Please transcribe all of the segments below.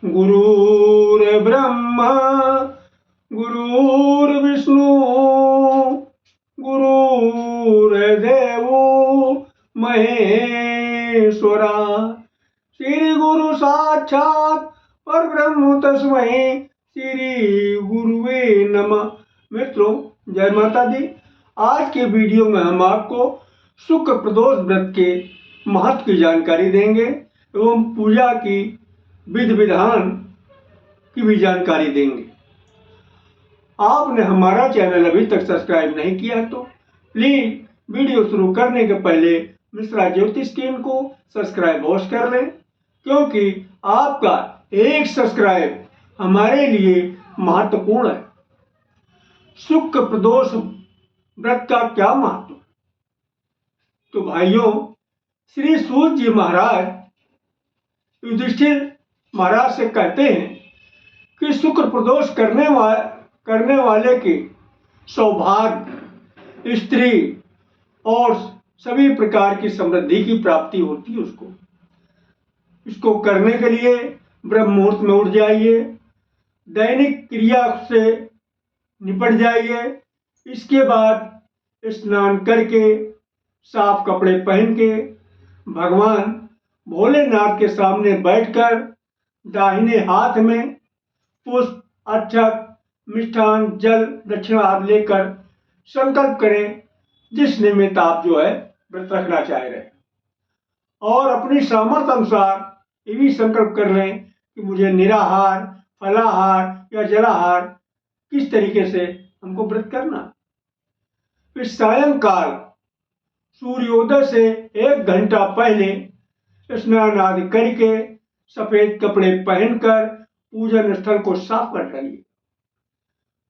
गुरुर्ब्रह्मा गुरुर्विष्णु गुरुर्देवो महेश्वरा श्री गुरु साक्षात परब्रह्म तस्मै श्री गुरुवे नमः। मित्रों, जय माता दी। आज के वीडियो में हम आपको शुक्र प्रदोष व्रत के महत्व की जानकारी देंगे एवं पूजा की विधि विधान की भी जानकारी देंगे। आपने हमारा चैनल अभी तक सब्सक्राइब नहीं किया तो प्लीज वीडियो शुरू करने के पहले मिश्रा ज्योतिष टीम को सब्सक्राइब अवश्य कर लें, क्योंकि आपका एक सब्सक्राइब हमारे लिए महत्वपूर्ण है। शुक्र प्रदोष व्रत का क्या महत्व? तो भाइयों, श्री सूत जी महाराज युधिष्ठिर महाराज से कहते हैं कि शुक्र प्रदोष करने वाले के सौभाग्य, स्त्री और सभी प्रकार की समृद्धि की प्राप्ति होती है। इसको करने के लिए ब्रह्म मुहूर्त में उठ जाइए, दैनिक क्रिया से निपट जाइए। इसके बाद स्नान करके साफ कपड़े पहन के भगवान भोलेनाथ के सामने बैठकर दाहिने हाथ में पुष्प, अक्षत, मिष्ठान, जल, दक्षिणा आदि लेकर संकल्प करें जिस निमित्त आप व्रत रखना चाह रहे हैं, और अपनी सामर्थ्य अनुसार ये भी संकल्प कर लें कि मुझे निराहार, फलाहार या जलाहार किस तरीके से हमको व्रत करना। फिर सायंकाल सूर्योदय से 1 घंटा पहले स्नान आदि करके सफेद कपड़े पहनकर पूजन स्थल को साफ कर डालिए।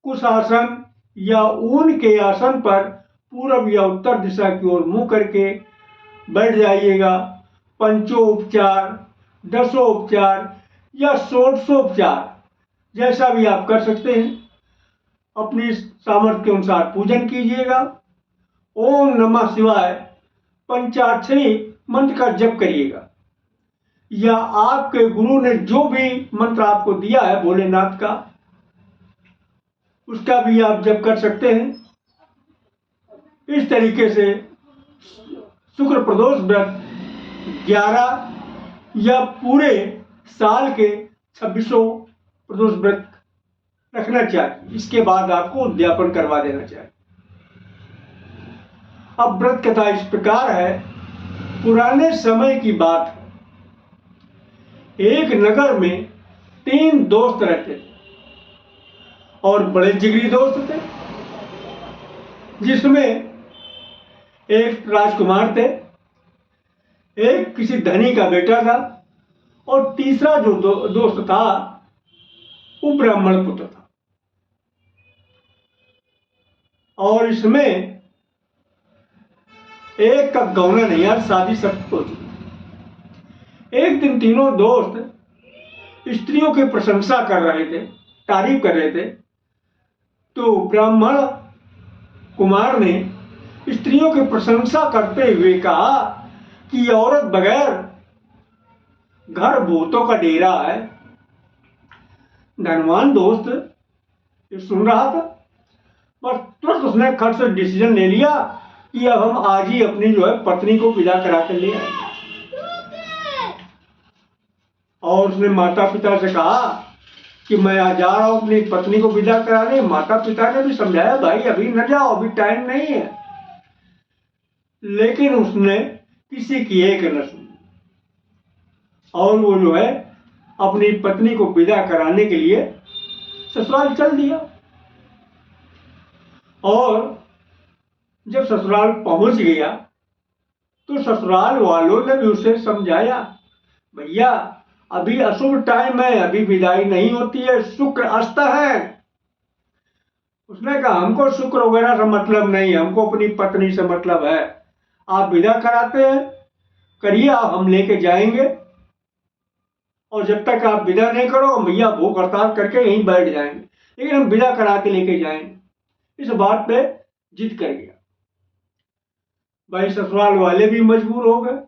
कुछ आसन या ऊन के आसन पर पूर्व या उत्तर दिशा की ओर मुंह करके बैठ जाइएगा। पंचोपचार, दशोपचार या षोडशोपचार जैसा भी आप कर सकते हैं, अपनी सामर्थ्य के अनुसार पूजन कीजिएगा। ओम नमः शिवाय पंचाक्षरी मंत्र का जप करिएगा, या आपके गुरु ने जो भी मंत्र आपको दिया है भोलेनाथ का, उसका भी आप जप कर सकते हैं। इस तरीके से शुक्र प्रदोष व्रत 11 या पूरे साल के 26 प्रदोष व्रत रखना चाहिए। इसके बाद आपको उद्यापन करवा देना चाहिए। अब व्रत कथा इस प्रकार है। पुराने समय की बात है। एक नगर में 3 दोस्त रहते थे और बड़े जिगरी दोस्त थे, जिसमें एक राजकुमार थे, एक किसी धनी का बेटा था, और तीसरा जो दोस्त था वो ब्राह्मण पुत्र था। और इसमें एक का गौना नहीं, यार शादी सब हो चुकी। एक दिन तीनों दोस्त स्त्रियों की प्रशंसा कर रहे थे, तारीफ कर रहे थे। तो ब्राह्मण कुमार ने स्त्रियों की प्रशंसा करते हुए कहा कि औरत बगैर घर भूतों का डेरा है। धनवान दोस्त ये सुन रहा था, बस तुरंत उसने खट से डिसीजन ले लिया कि अब हम आज ही अपनी पत्नी को विदा करा कर ले आए। और उसने माता पिता से कहा कि मैं आज जा रहा हूं अपनी पत्नी को विदा कराने। माता पिता ने भी समझाया, भाई अभी न जाओ, अभी टाइम नहीं है, लेकिन उसने किसी की एक न सुनी और वो अपनी पत्नी को विदा कराने के लिए ससुराल चल दिया। और जब ससुराल पहुंच गया तो ससुराल वालों ने भी उसे समझाया, भैया अभी अशुभ टाइम है, अभी विदाई नहीं होती है, शुक्र अस्त है। उसने कहा हमको शुक्र वगैरह से मतलब नहीं, हमको अपनी पत्नी से मतलब है। आप विदा कराते हैं करिए, आप हम लेके जाएंगे, और जब तक आप विदा नहीं करो भैया भूख हड़ताल करके यहीं बैठ जाएंगे, लेकिन हम विदा करा के लेके जाएंगे। इस बात पे जिद कर गया। भाई ससुराल वाले भी मजबूर हो गए,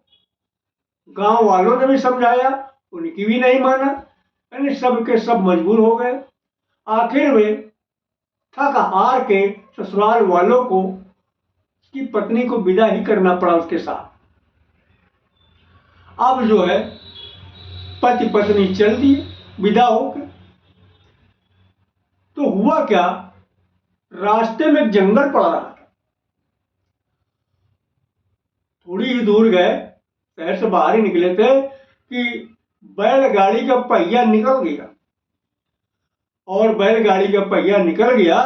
गांव वालों ने भी समझाया, उनकी भी नहीं माना। यानी सब के सब मजबूर हो गए। आखिर वे थक हार के ससुराल वालों को उसकी पत्नी को विदा ही करना पड़ा उसके साथ। अब जो है पति पत्नी चल दिए विदा होकर। तो हुआ क्या, रास्ते में जंगल पड़ रहा था। थोड़ी ही दूर गए, शहर से बाहर ही निकले थे कि बैलगाड़ी का पहिया निकल गया। और बैलगाड़ी का पहिया निकल गया,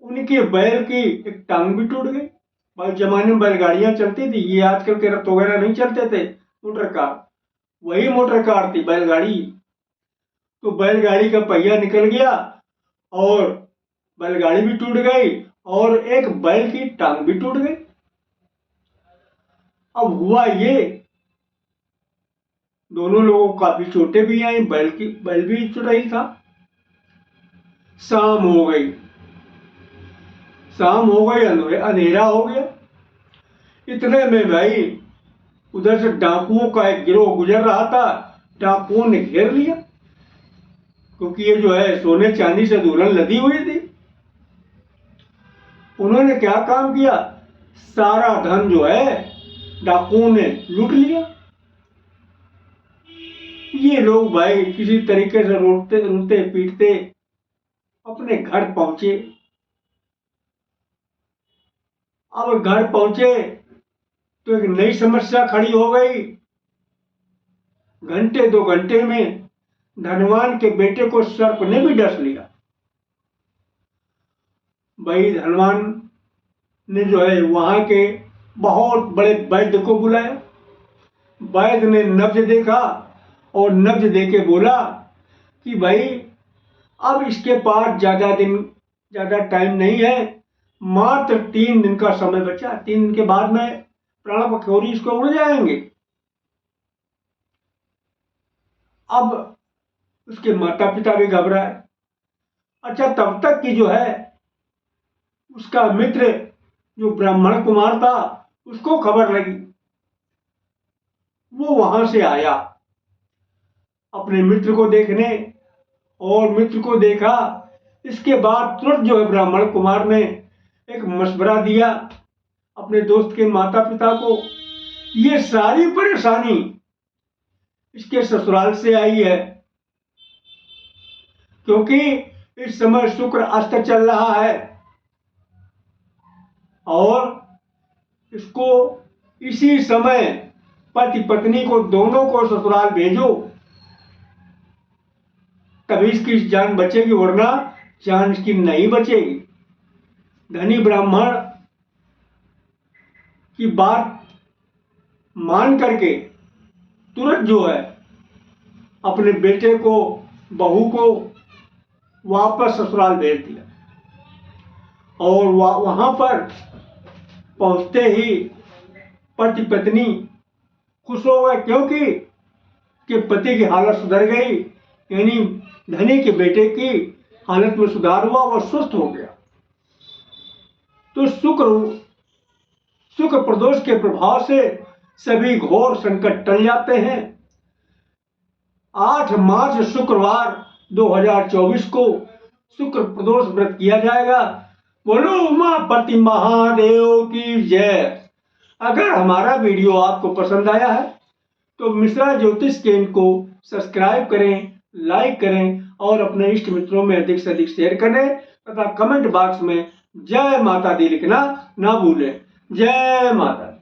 उनके बैल की एक टांग भी टूट गई। भाई जमाने में बैलगाड़ियां चलती थी, ये आजकल के रथ वगैरह नहीं चलते थे, मोटर कार, वही मोटर कार थी बैलगाड़ी। तो बैलगाड़ी का पहिया निकल गया और बैलगाड़ी भी टूट गई और एक बैल की टांग भी टूट गई। अब हुआ ये, दोनों लोगों को काफी चोटें भी आई, बैल भी चुड़ैल था। शाम हो गई, अंधेरा हो गया। इतने में भाई उधर से डाकुओं का एक गिरोह गुजर रहा था। डाकुओं ने घेर लिया, क्योंकि ये जो है सोने चांदी से दुल्हन लदी हुई थी। उन्होंने क्या काम किया, सारा धन जो है डाकुओं ने लूट लिया। ये लोग भाई किसी तरीके से रोते पीटते अपने घर पहुंचे। अब घर पहुंचे तो एक नई समस्या खड़ी हो गई। घंटे 2 घंटे में धनवान के बेटे को सर्प ने भी डस लिया। भाई धनवान ने जो है वहां के बहुत बड़े वैद्य को बुलाया। वैद्य ने नब्ज देखा और नब्ज देके बोला कि भाई अब इसके पास ज्यादा टाइम नहीं है, मात्र 3 दिन का समय बचा। 3 दिन के बाद में प्राण पखोरी इसको उड़ जाएंगे। अब उसके माता पिता भी घबराए। अच्छा, तब तक की जो है उसका मित्र जो ब्राह्मण कुमार था उसको खबर लगी। वो वहां से आया अपने मित्र को देखने, और मित्र को देखा। इसके बाद तुरंत जो है ब्राह्मण कुमार ने एक मशवरा दिया अपने दोस्त के माता पिता को। ये सारी परेशानी इसके ससुराल से आई है, क्योंकि इस समय शुक्र अस्त चल रहा है और इसको इसी समय पति पत्नी को दोनों को ससुराल भेजो, तभी इसकी जान बचेगी, वरना जान इसकी नहीं बचेगी। धनी ब्राह्मण की बात मान करके तुरंत जो है अपने बेटे को, बहू को वापस ससुराल भेज दिया। और वहां पर पहुंचते ही पति पत्नी खुश हो गए, क्योंकि कि पति की हालत सुधर गई, यानी धनी के बेटे की हालत में सुधार हुआ, वह स्वस्थ हो गया। तो शुक्र प्रदोष के प्रभाव से सभी घोर संकट टल जाते हैं। 8 मार्च शुक्रवार 2024 को शुक्र प्रदोष व्रत किया जाएगा। बोलो उमापति महादेव की जय। अगर हमारा वीडियो आपको पसंद आया है तो मिश्रा ज्योतिष केंद्र को सब्सक्राइब करें, लाइक करें और अपने इष्ट मित्रों में अधिक से अधिक शेयर करें तथा कमेंट बॉक्स में जय माता दी लिखना ना भूलें। जय माता दी।